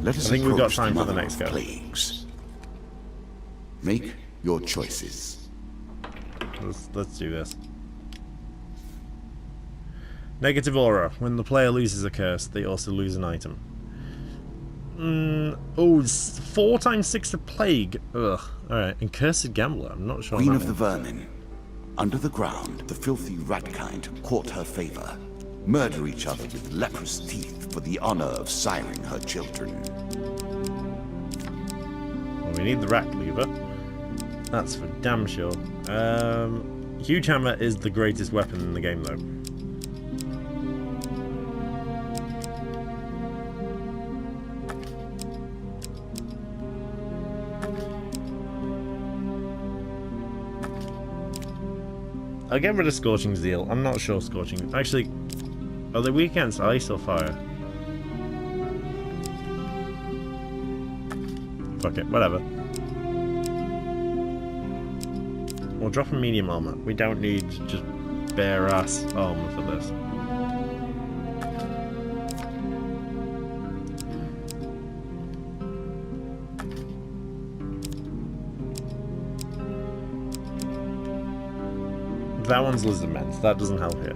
Let us I think we've got approach time for the mother next of go. plagues. Make your choices. Let's do this. Negative aura. When the player loses a curse, they also lose an item. Oh, it's 4 times 6 of plague. Ugh. Alright, and cursed gambler. I'm not sure. Queen of the vermin. Under the ground, the filthy rat-kind court her favor. Murder each other with leprous teeth for the honor of siring her children. Well, we need the rat cleaver. That's for damn sure. Huge hammer is the greatest weapon in the game, though. I'll get rid of Scorching Zeal. I'm not sure Scorching... Actually, are they weak against ice or fire? Fuck it, whatever. We'll drop a medium armor. We don't need just bare ass armor for this. That one's Lizard Men, so that doesn't help here.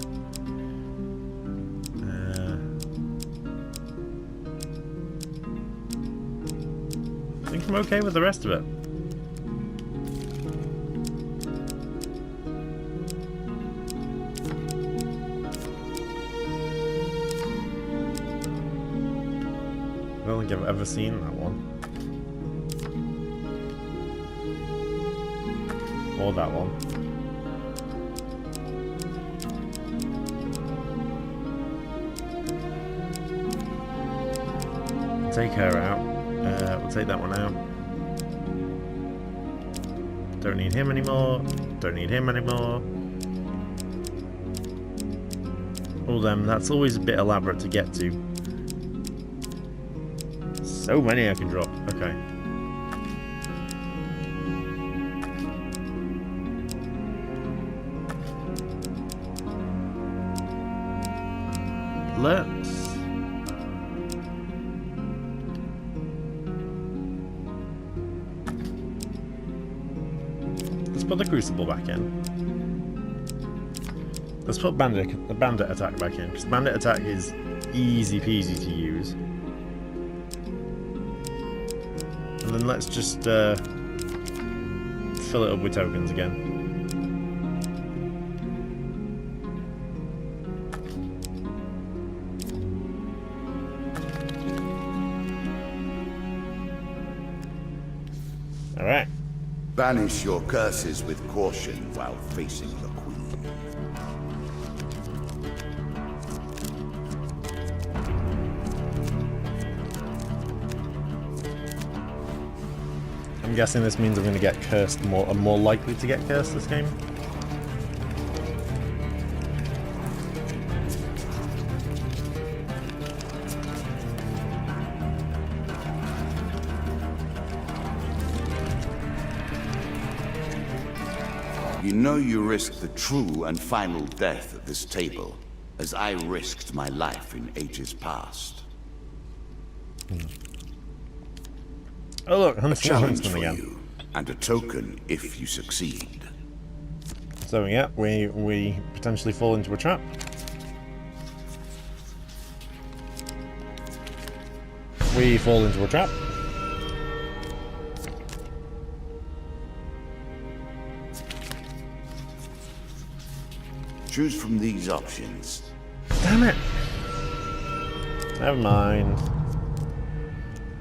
I think I'm okay with the rest of it. I don't think I've ever seen that one. Or that one. Take her out. We'll take that one out. Don't need him anymore. Don't need him anymore. All them. That's always a bit elaborate to get to. So many I can drop. Okay. Let's put the Crucible back in. Let's put the Bandit attack back in, because Bandit attack is easy peasy to use. And then let's just fill it up with tokens again. Alright. Banish your curses with caution while facing the Queen. I'm guessing this means I'm going to get cursed more. I'm more likely to get cursed this game. You know you risk the true and final death at this table, as I risked my life in ages past. Oh look, A challenge for again. you, and a token if you succeed. So yeah, we potentially fall into a trap. We fall into a trap. Choose from these options. Damn it! Never mind.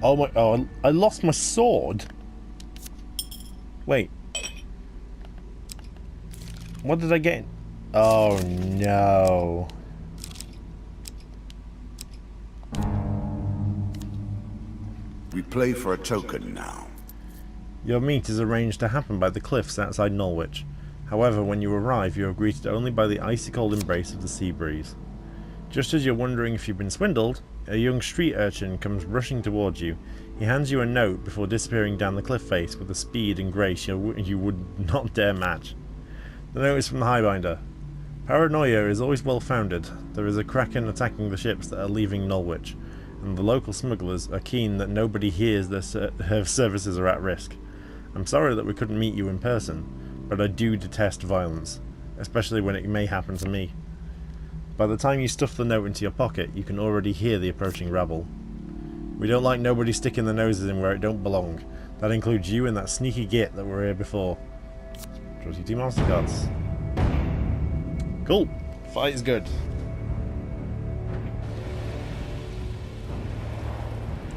Oh my! Oh, I lost my sword. Wait. What did I get? Oh no! We play for a token now. Your meet is arranged to happen by the cliffs outside Norwich. However, when you arrive, you are greeted only by the icy cold embrace of the sea breeze. Just as you're wondering if you've been swindled, a young street urchin comes rushing towards you. He hands you a note before disappearing down the cliff face with a speed and grace you would not dare match. The note is from the Highbinder. Paranoia is always well founded. There is a kraken attacking the ships that are leaving Norwich, and the local smugglers are keen that nobody hears her services are at risk. I'm sorry that we couldn't meet you in person, but I do detest violence, especially when it may happen to me. By the time you stuff the note into your pocket, you can already hear the approaching rabble. We don't like nobody sticking their noses in where it don't belong. That includes you and that sneaky git that were here before. Draws you 2 monster cards. Cool. Fight is good.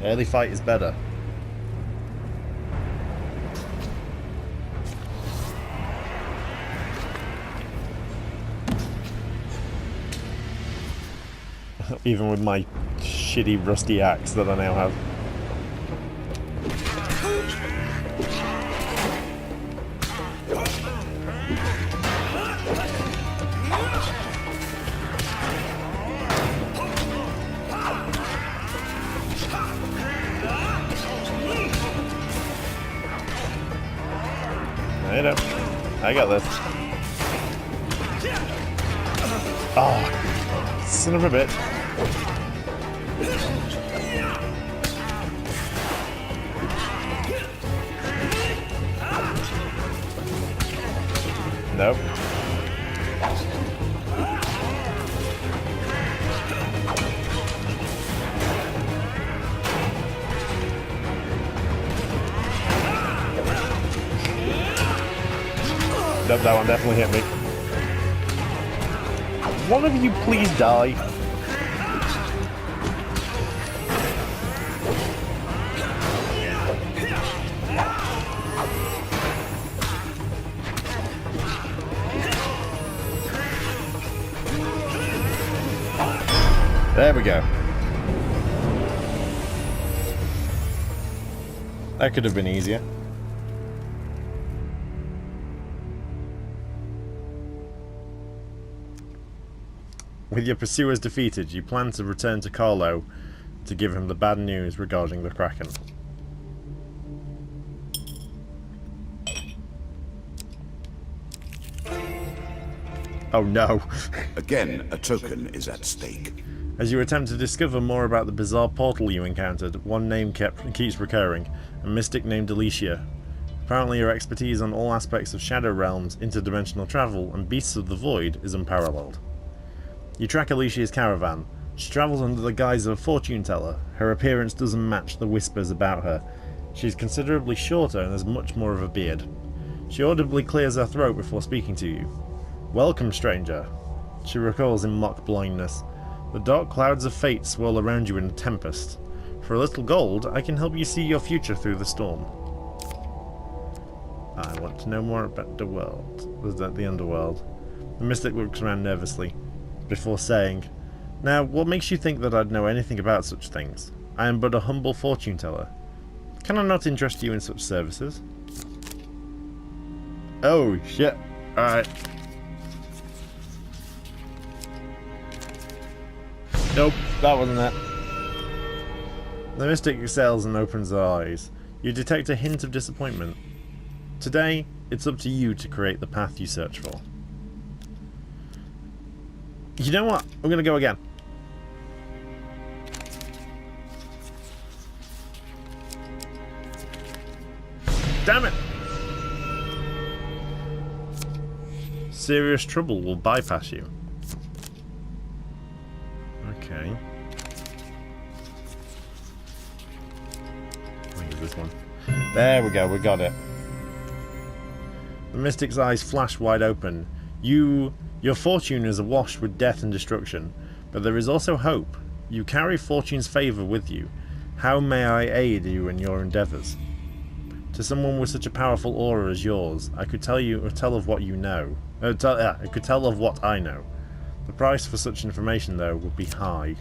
Early fight is better. Even with my shitty rusty axe that I now have. I got this. Oh, son of a bitch. Nope. Nope, that one definitely hit me. One of you please die. There we go. That could have been easier. With your pursuers defeated, you plan to return to Carlo to give him the bad news regarding the Kraken. Oh no. Again, a token is at stake. As you attempt to discover more about the bizarre portal you encountered, one name keeps recurring, a mystic named Alicia. Apparently your expertise on all aspects of Shadow Realms, interdimensional travel, and Beasts of the Void is unparalleled. You track Alicia's caravan. She travels under the guise of a fortune teller. Her appearance doesn't match the whispers about her. She's considerably shorter and has much more of a beard. She audibly clears her throat before speaking to you. "Welcome, stranger," she recalls in mock blindness. "The dark clouds of fate swirl around you in a tempest. For a little gold, I can help you see your future through the storm." I want to know more about the world. The underworld. The mystic looks around nervously, before saying, "Now, what makes you think that I'd know anything about such things? I am but a humble fortune teller. Can I not interest you in such services?" Oh, shit. Alright. Nope, that wasn't it. The mystic exhales and opens her eyes. You detect a hint of disappointment. Today, it's up to you to create the path you search for. You know what? I'm gonna go again. Damn it! Serious trouble will bypass you. Okay. I think it's this one. There we go, we got it. The mystic's eyes flash wide open. Your fortune is awash with death and destruction, but there is also hope. You carry fortune's favour with you. How may I aid you in your endeavours? To someone with such a powerful aura as yours, I could tell of what you know. I could tell of what I know. The price for such information, though, would be high.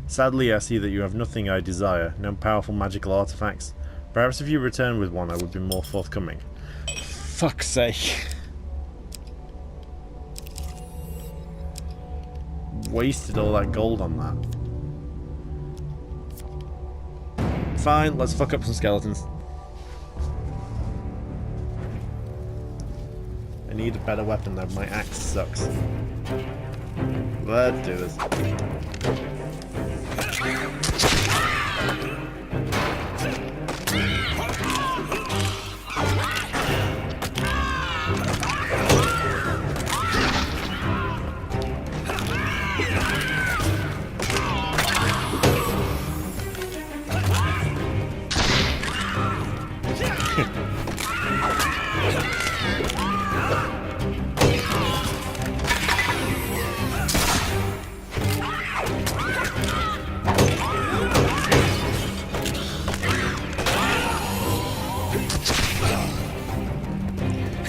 Sadly, I see that you have nothing I desire, no powerful magical artifacts. Perhaps if you return with one, I would be more forthcoming. Fuck's sake. Wasted all that gold on that. Fine, let's fuck up some skeletons. I need a better weapon though, my axe sucks. Let's do this.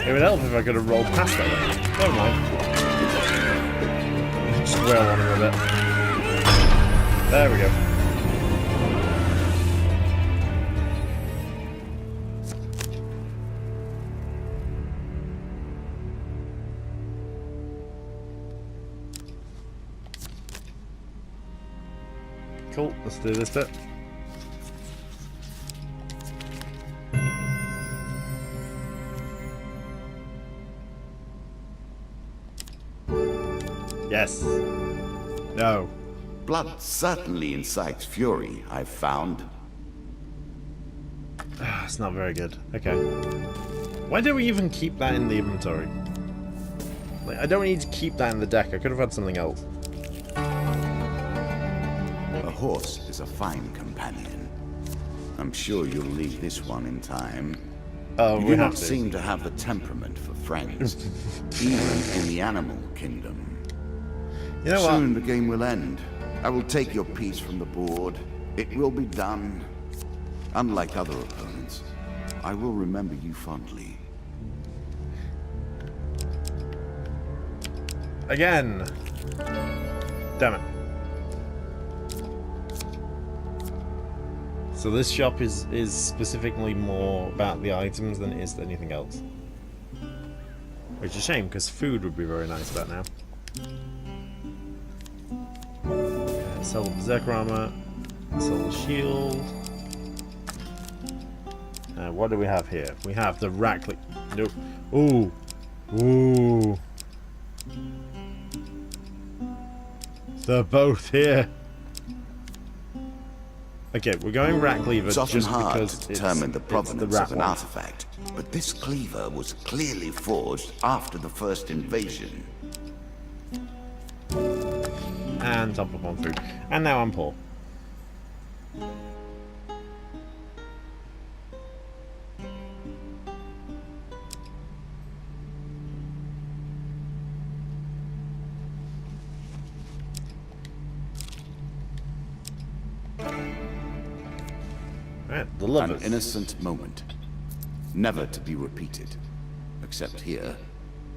It would help if I could have rolled past that way. Never mind. Just whale on him a bit. There we go. Cool, let's do this bit. Yes. No. Blood certainly incites fury, I've found. It's not very good. Okay. Why do we even keep that in the inventory? Like, I don't need to keep that in the deck. I could have had something else. A horse is a fine companion. I'm sure you'll leave this one in time. Oh, You we do have not to. seem to have the temperament for friends, even in the animal kingdom. You know what? Soon the game will end. I will take your piece from the board. It will be done. Unlike other opponents, I will remember you fondly. Again. Damn it. So this shop is specifically more about the items than it is anything else. Which is a shame, because food would be very nice about now. Sell the berserker armor. Sell the shield. What do we have here? We have the Rackley. Nope. Ooh. Ooh. They're both here. Okay, we're going Rat Cleaver It's often just hard because to determine the provenance rat of an one. artifact, but this cleaver was clearly forged after the first invasion. And top up on food. And now I'm poor. Right, the An lovers. innocent moment, never to be repeated, except here,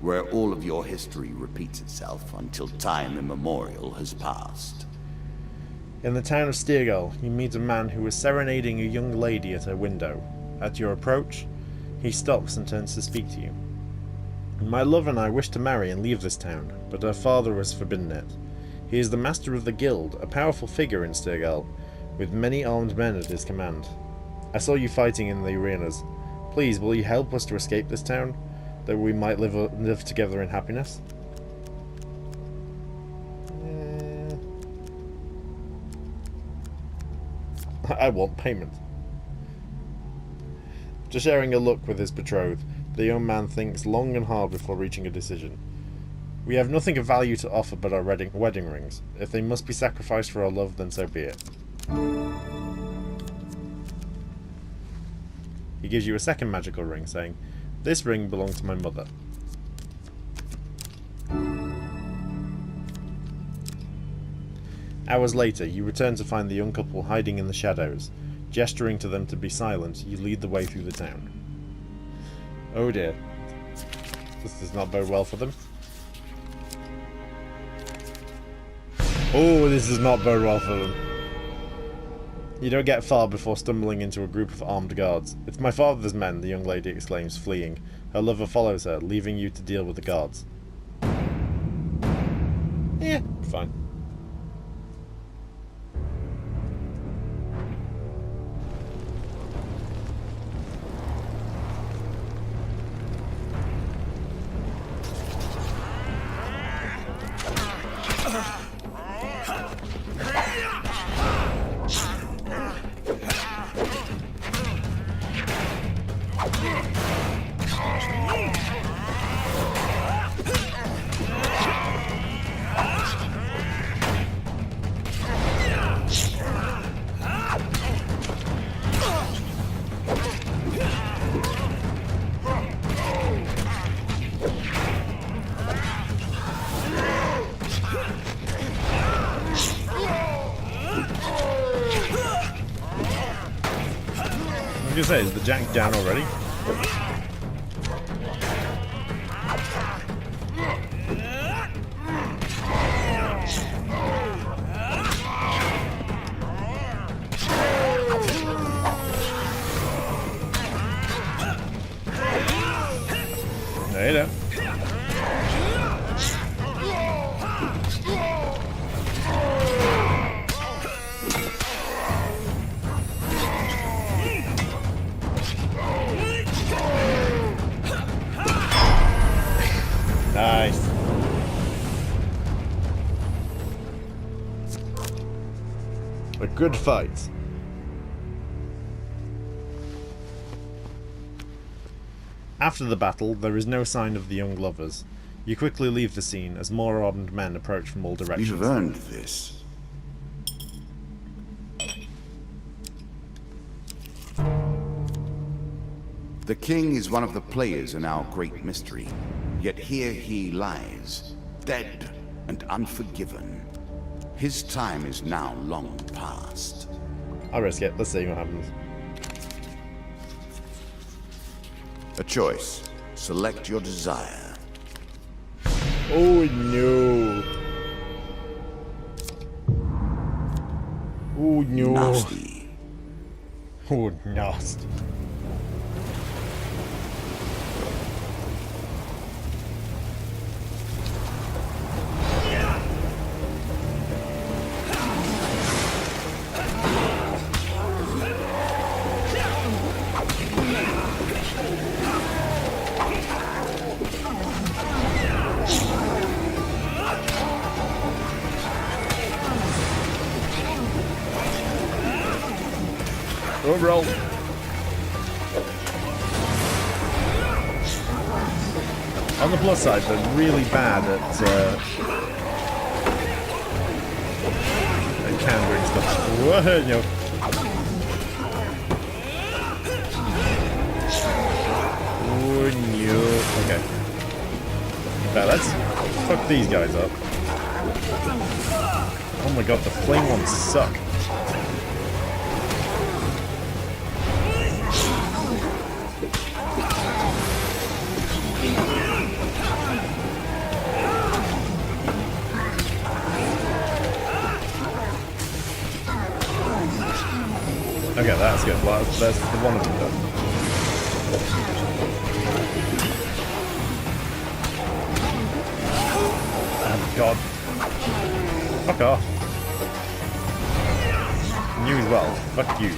where all of your history repeats itself until time immemorial has passed. In the town of Steergull, you meet a man who is serenading a young lady at her window. At your approach, he stops and turns to speak to you. My love and I wish to marry and leave this town, but her father has forbidden it. He is the master of the guild, a powerful figure in Steergull, with many armed men at his command. I saw you fighting in the arenas. Please, will you help us to escape this town, that we might live together in happiness? I want payment. Just sharing a look with his betrothed, the young man thinks long and hard before reaching a decision. We have nothing of value to offer but our wedding rings. If they must be sacrificed for our love, then so be it. He gives you a second magical ring, saying, "This ring belonged to my mother." Hours later, you return to find the young couple hiding in the shadows. Gesturing to them to be silent, you lead the way through the town. Oh dear. This does not bode well for them. Oh, this does not bode well for them. You don't get far before stumbling into a group of armed guards. "It's my father's men," the young lady exclaims, fleeing. Her lover follows her, leaving you to deal with the guards. Yeah, fine. I was gonna say, is the jack down already? Good fight. After the battle, there is no sign of the young lovers. You quickly leave the scene as more armed men approach from all directions. You've earned this. The king is one of the players in our great mystery, yet here he lies, dead and unforgiven. His time is now long past. I'll risk it. Let's see what happens. A choice. Select your desire. Oh no. Oh no. Nasty. Oh, nasty. Overall. On the plus side, they're really bad at countering stuff. Whoa, no. Oh, no. Okay. Now let's fuck these guys up. Oh my god, the flame ones suck. Okay, that's good. Well, there's one of them done. Oh god. Fuck off. You as well. Fuck you.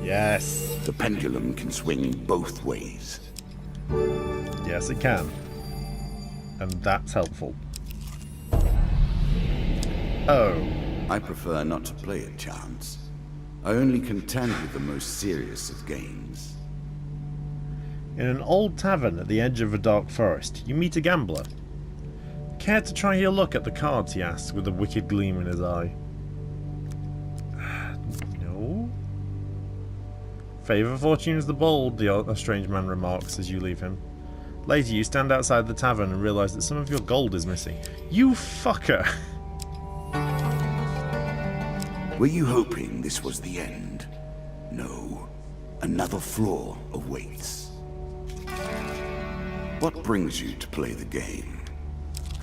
Yes. The pendulum can swing both ways. Yes, it can. And that's helpful. Oh. I prefer not to play at chance. I only contend with the most serious of games. In an old tavern at the edge of a dark forest, you meet a gambler. Care to try your luck at the cards, he asks, with a wicked gleam in his eye. No? Favour fortune's the bold, the strange man remarks as you leave him. Later, you stand outside the tavern and realise that some of your gold is missing. You fucker! Were you hoping this was the end? No. Another flaw awaits. What brings you to play the game?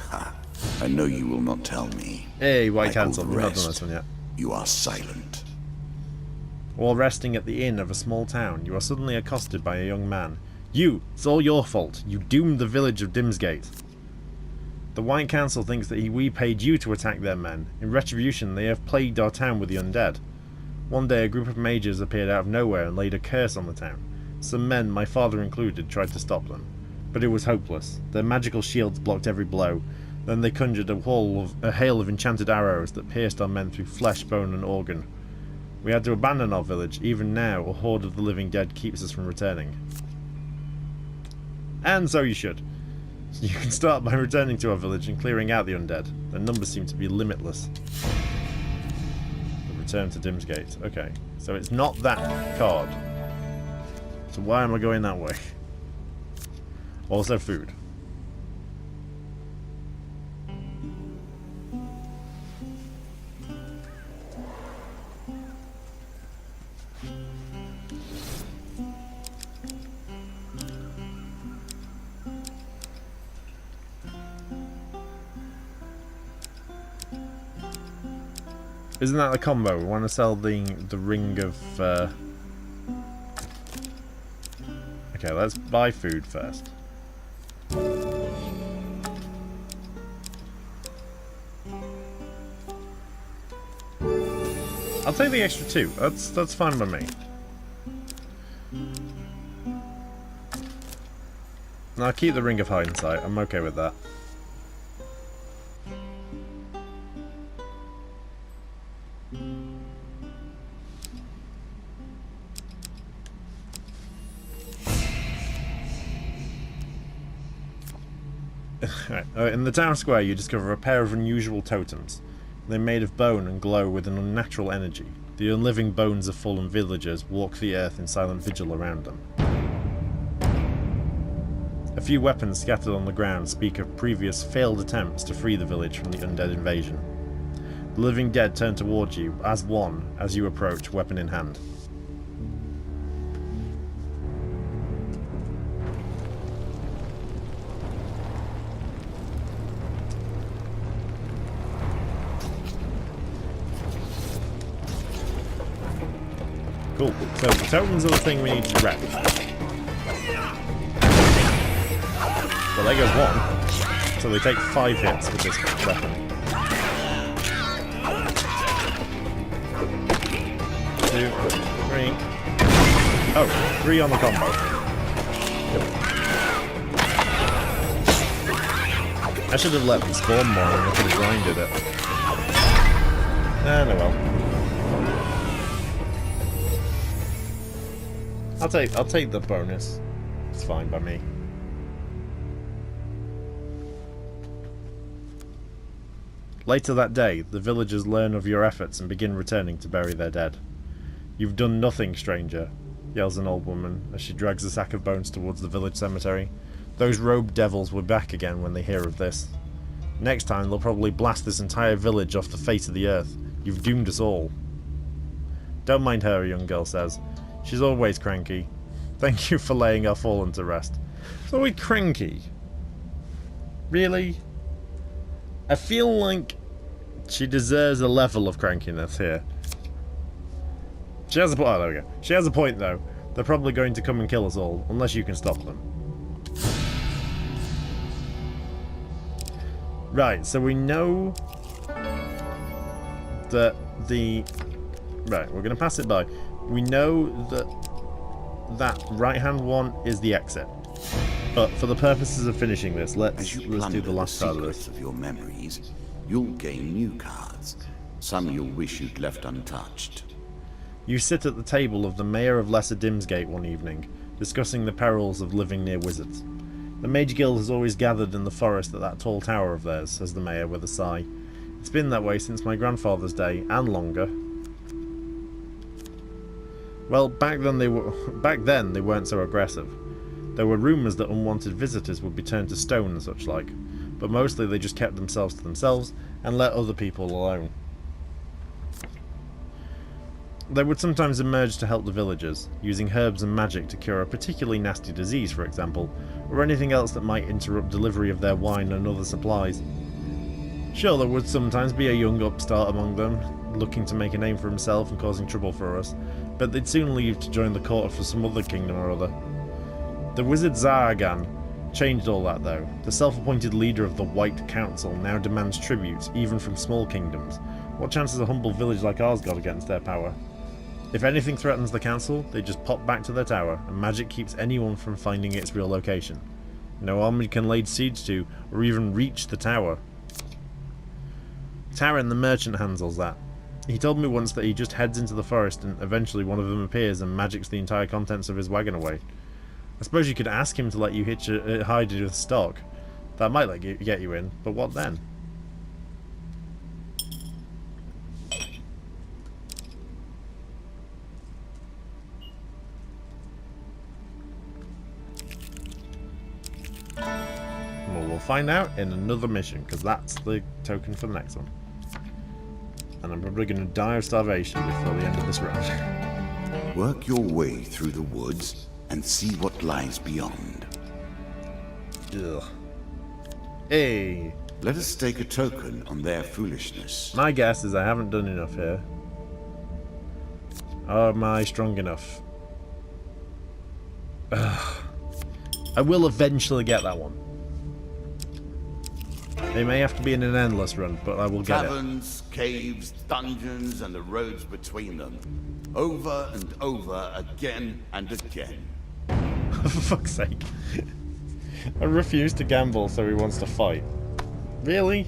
Ha! I know you will not tell me. Hey, White Like all Council, the we've not done rest, this one yet. You are silent. While resting at the inn of a small town, you are suddenly accosted by a young man. You! It's all your fault. You doomed the village of Dimsgate. The White Council thinks that we paid you to attack their men. In retribution, they have plagued our town with the undead. One day, a group of mages appeared out of nowhere and laid a curse on the town. Some men, my father included, tried to stop them. But it was hopeless. Their magical shields blocked every blow. Then they conjured a hail of enchanted arrows that pierced our men through flesh, bone, and organ. We had to abandon our village. Even now, a horde of the living dead keeps us from returning. And so you should. You can start by returning to our village and clearing out the undead. Their numbers seem to be limitless. Return to Dimsgate. Okay, so it's not that card. So why am I going that way? Also food. Isn't that the combo? We want to sell the ring of... Okay, let's buy food first. I'll take the extra 2. That's fine by me. And I'll keep the Ring of Hindsight. I'm okay with that. In the town square you discover a pair of unusual totems. They're made of bone and glow with an unnatural energy. The unliving bones of fallen villagers walk the earth in silent vigil around them. A few weapons scattered on the ground speak of previous failed attempts to free the village from the undead invasion. The living dead turn towards you as one as you approach, weapon in hand. Cool. So the totems are the thing we need to wreck. Well, there goes one. So they take 5 hits with this weapon. 2, 3. Oh, 3 on the combo. Yep. I should have let them spawn more and I could have grinded it. Ah, no well. I'll take the bonus. It's fine by me. Later that day, the villagers learn of your efforts and begin returning to bury their dead. "You've done nothing, stranger," yells an old woman as she drags a sack of bones towards the village cemetery. "Those robed devils will be back again when they hear of this. Next time they'll probably blast this entire village off the face of the earth. You've doomed us all." "Don't mind her," a young girl says. "She's always cranky. Thank you for laying our fallen to rest." She's always cranky? Really? I feel like she deserves a level of crankiness here. She has a point. Oh, there we go. She has a point, though. They're probably going to come and kill us all, unless you can stop them. Right, so we know that the... Right, we're going to pass it by. We know that that right-hand one is the exit. But for the purposes of finishing this, let's do the last card of this. Of your memories, you'll gain new cards. Some you'll wish you'd left untouched. You sit at the table of the Mayor of Lesser Dimsgate one evening, discussing the perils of living near wizards. "The Mage Guild has always gathered in the forest at that tall tower of theirs," says the Mayor with a sigh. "It's been that way since my grandfather's day, and longer." Well, back then they weren't so aggressive. There were rumours that unwanted visitors would be turned to stone and such like, but mostly they just kept themselves to themselves and let other people alone. They would sometimes emerge to help the villagers, using herbs and magic to cure a particularly nasty disease, for example, or anything else that might interrupt delivery of their wine and other supplies. Sure, there would sometimes be a young upstart among them, looking to make a name for himself and causing trouble for us, but they'd soon leave to join the court for some other kingdom or other. The wizard Zargan changed all that, though. The self-appointed leader of the White Council now demands tribute, even from small kingdoms. What chance has a humble village like ours got against their power? If anything threatens the council, they just pop back to their tower, and magic keeps anyone from finding its real location. No army can lay siege to, or even reach the tower. Taran the merchant handles that. He told me once that he just heads into the forest and eventually one of them appears and magics the entire contents of his wagon away. I suppose you could ask him to let you hide with stock. That might get you in, but what then? Well, we'll find out in another mission, because that's the token for the next one. And I'm probably going to die of starvation before the end of this run. Work your way through the woods and see what lies beyond. Ugh. Hey! Let us stake a token on their foolishness. My guess is I haven't done enough here. Or am I strong enough? Ugh. I will eventually get that one. They may have to be in an endless run, but I will get it. Caverns, caves, dungeons, and the roads between them. Over and over, again and again. For fuck's sake. I refuse to gamble, so he wants to fight. Really?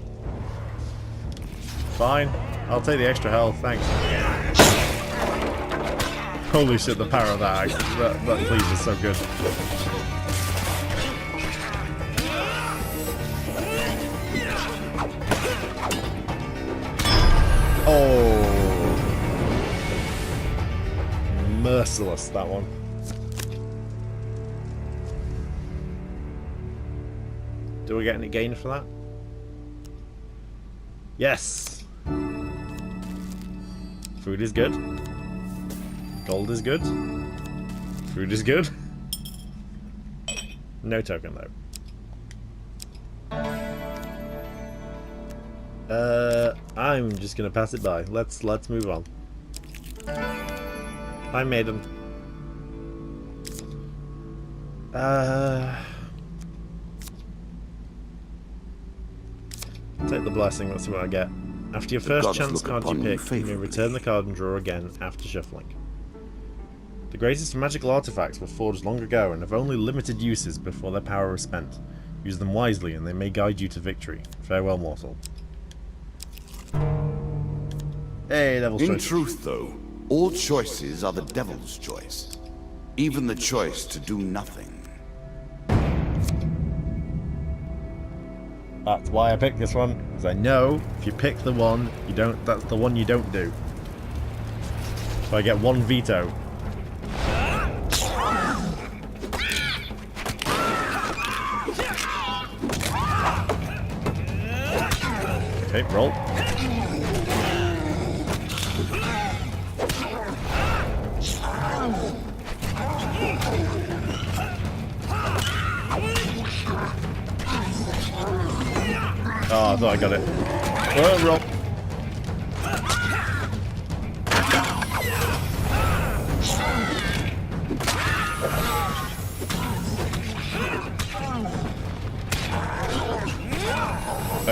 Fine. I'll take the extra health, thanks. Holy shit, the power of that cleave is so good. Oh. Merciless, that one. Do we get any gain for that? Yes! Food is good. Gold is good. Food is good. No token though. I'm just gonna pass it by. Let's move on. Hi, maiden. Take the blessing, let's see what I get. After your first chance card you pick, you may return the card and draw again after shuffling. The greatest magical artifacts were forged long ago and have only limited uses before their power is spent. Use them wisely and they may guide you to victory. Farewell, mortal. Hey, devil's choice. In truth, though, all choices are the devil's choice. Even the choice to do nothing. That's why I picked this one, because I know if you pick the one, you don't. That's the one you don't do. So I get one veto. Okay, roll. Oh, I thought I got it. Well, roll.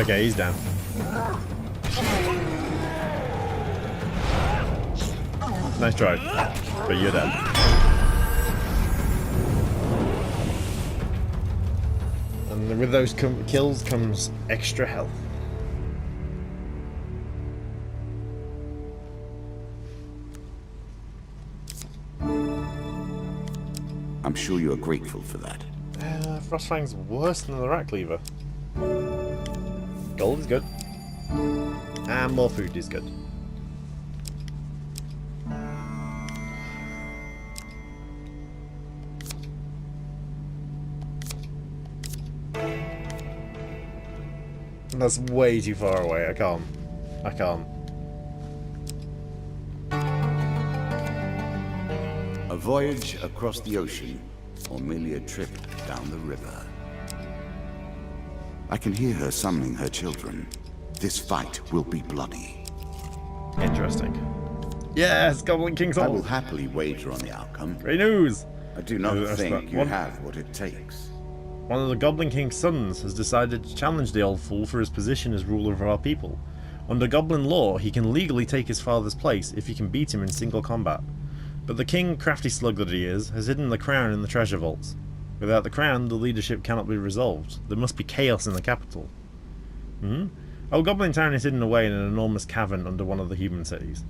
Okay, he's down. Nice try, but you're dead. And with those kills comes extra health. I'm sure you are grateful for that. Frostfang's worse than the Rat Cleaver. Gold is good. And more food is good. That's way too far away. I can't. A voyage across the ocean, or merely a trip down the river. I can hear her summoning her children. This fight will be bloody. Interesting. Yes, Goblin King I will Souls. happily wager on the outcome. Great news. I do not That's think that you one. have what it takes. One of the Goblin King's sons has decided to challenge the old fool for his position as ruler of our people. Under Goblin law, he can legally take his father's place if he can beat him in single combat. But the king, crafty slug that he is, has hidden the crown in the treasure vaults. Without the crown, the leadership cannot be resolved. There must be chaos in the capital. Oh, Goblin Town is hidden away in an enormous cavern under one of the human cities.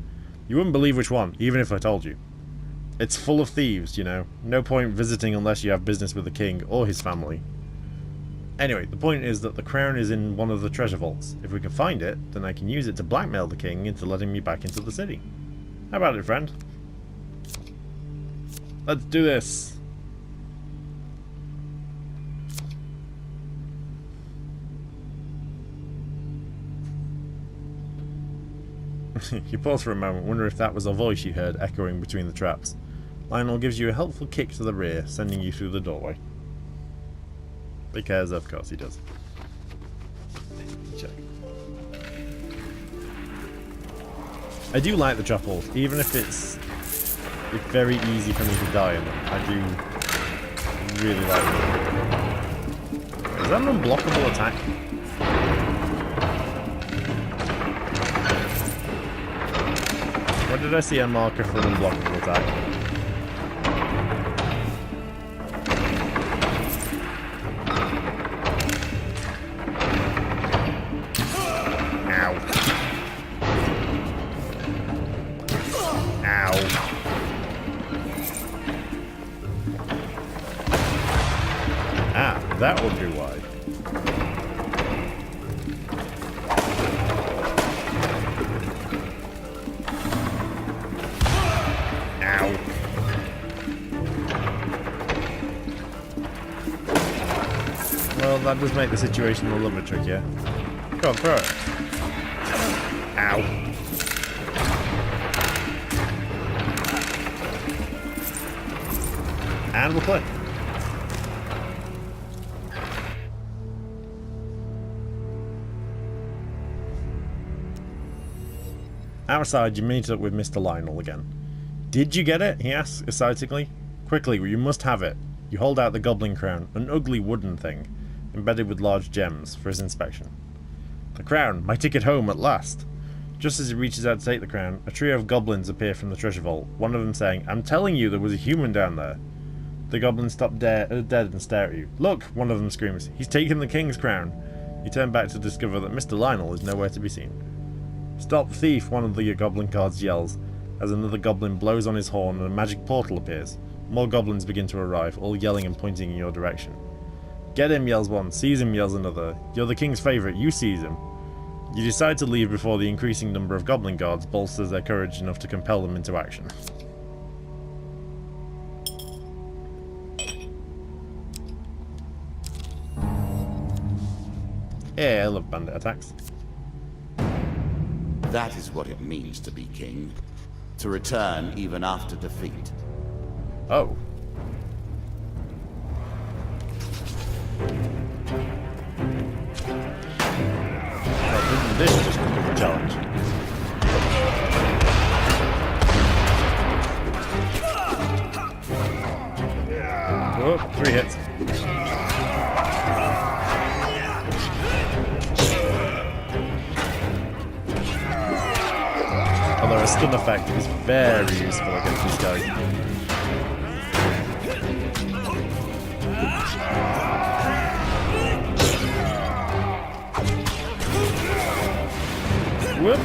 You wouldn't believe which one, even if I told you. It's full of thieves, you know. No point visiting unless you have business with the king or his family. Anyway, the point is that the crown is in one of the treasure vaults. If we can find it, then I can use it to blackmail the king into letting me back into the city. How about it, friend? Let's do this! You pause for a moment, wonder if that was a voice you heard echoing between the traps. Lionel gives you a helpful kick to the rear, sending you through the doorway. Because of course he does. Check. I do like the trap holes, even if it's very easy for me to die in them. I do really like them. Is that an unblockable attack? Where did I see a marker for an unblockable attack? Ow. Ow. Ah, that would be why. Ow. Well, that does make the situation a little bit trickier. Go on, throw it. Ow. And we'll play. Outside, you meet up with Mr. Lionel again. Did you get it? He asks excitingly. Quickly, you must have it. You hold out the goblin crown, an ugly wooden thing, embedded with large gems, for his inspection. The crown, my ticket home at last. Just as he reaches out to take the crown, a trio of goblins appear from the treasure vault, one of them saying, I'm telling you there was a human down there. The goblins stop dead and stare at you. Look, one of them screams, he's taken the king's crown. You turn back to discover that Mr. Lionel is nowhere to be seen. Stop thief, one of the goblin guards yells, as another goblin blows on his horn and a magic portal appears. More goblins begin to arrive, all yelling and pointing in your direction. Get him, yells one. Seize him, yells another. You're the king's favourite, you seize him. You decide to leave before the increasing number of goblin guards bolsters their courage enough to compel them into action. Yeah, I love bandit attacks. That is what it means to be king. To return even after defeat. Oh. Well, didn't this just become a challenge? Oh, 3 hits. Although a stun effect is very useful against these guys. Whoop!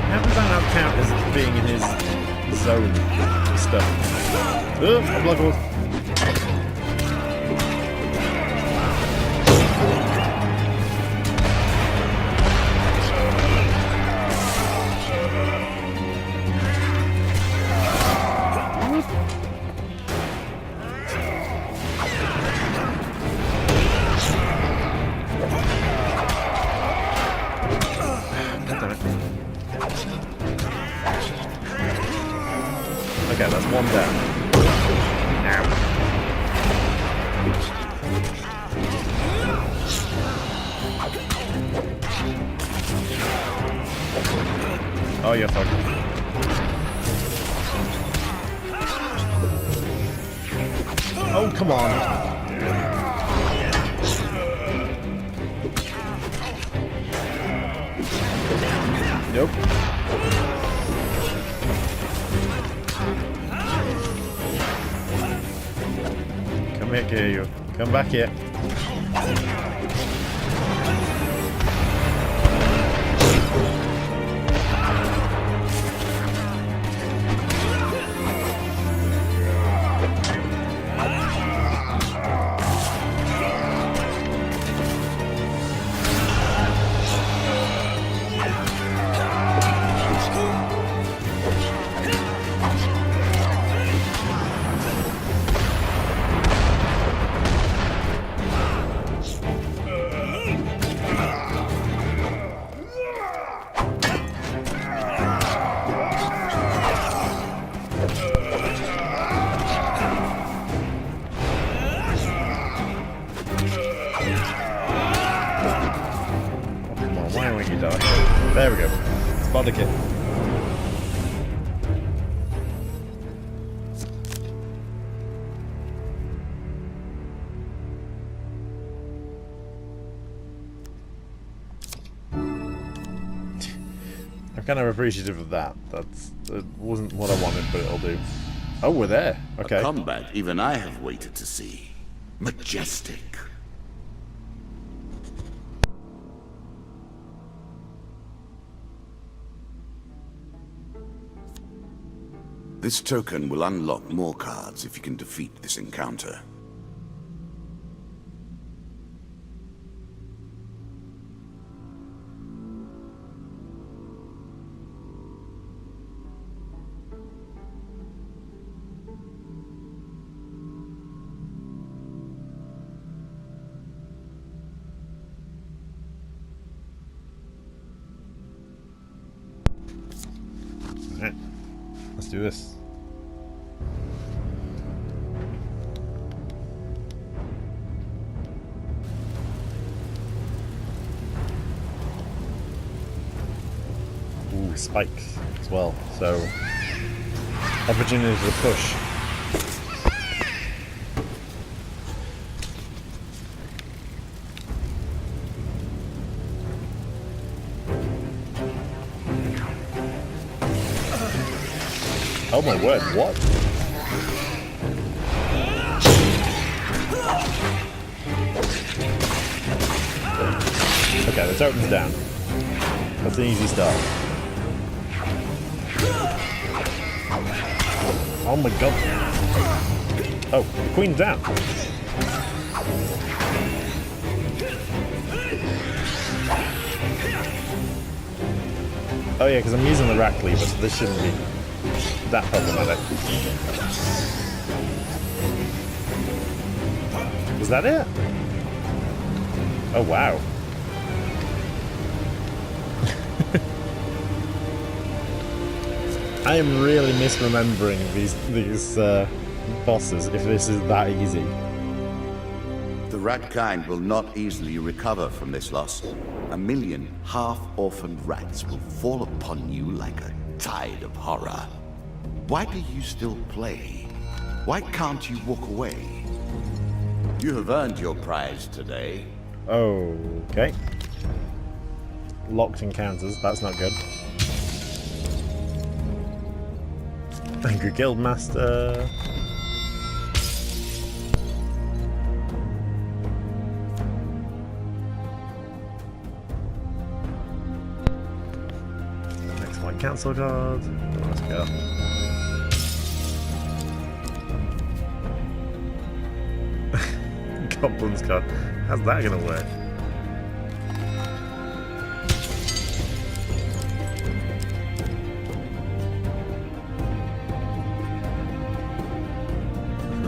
How does that not count as being in his zone stuff? Unblockable. Okay, that's one down. Ow. Oh, you're fucked. Oh, come on. Nope. Come here, Kiryu. Come back here. There we go. Spot the kid. kind of appreciative of that. That wasn't what I wanted, but it'll do. Oh, we're there. Okay. A combat even I have waited to see. Majestic. This token will unlock more cards if you can defeat this encounter. Alright. Let's do this. Ooh, spikes as well, so opportunity to push. Oh my word, what? Okay, the totem's down. That's an easy start. Oh my god. Oh, the queen's down. Oh yeah, because I'm using the rat cleaver, so this shouldn't be that problematic. Was that it? Oh wow. I am really misremembering these bosses if this is that easy. The rat kind will not easily recover from this loss. 1 million half-orphaned rats will fall upon you like a tide of horror. Why do you still play? Why can't you walk away? You have earned your prize today. Okay. Locked encounters, that's not good. Angry Guildmaster. Next one, cancel card. Let's go. Goblin's card. How's that gonna work?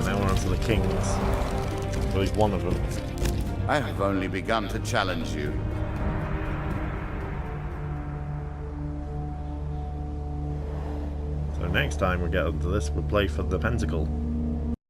Now we're onto the kings. At least one of them. I have only begun to challenge you. So next time we get onto this, we'll play for the Pentacle.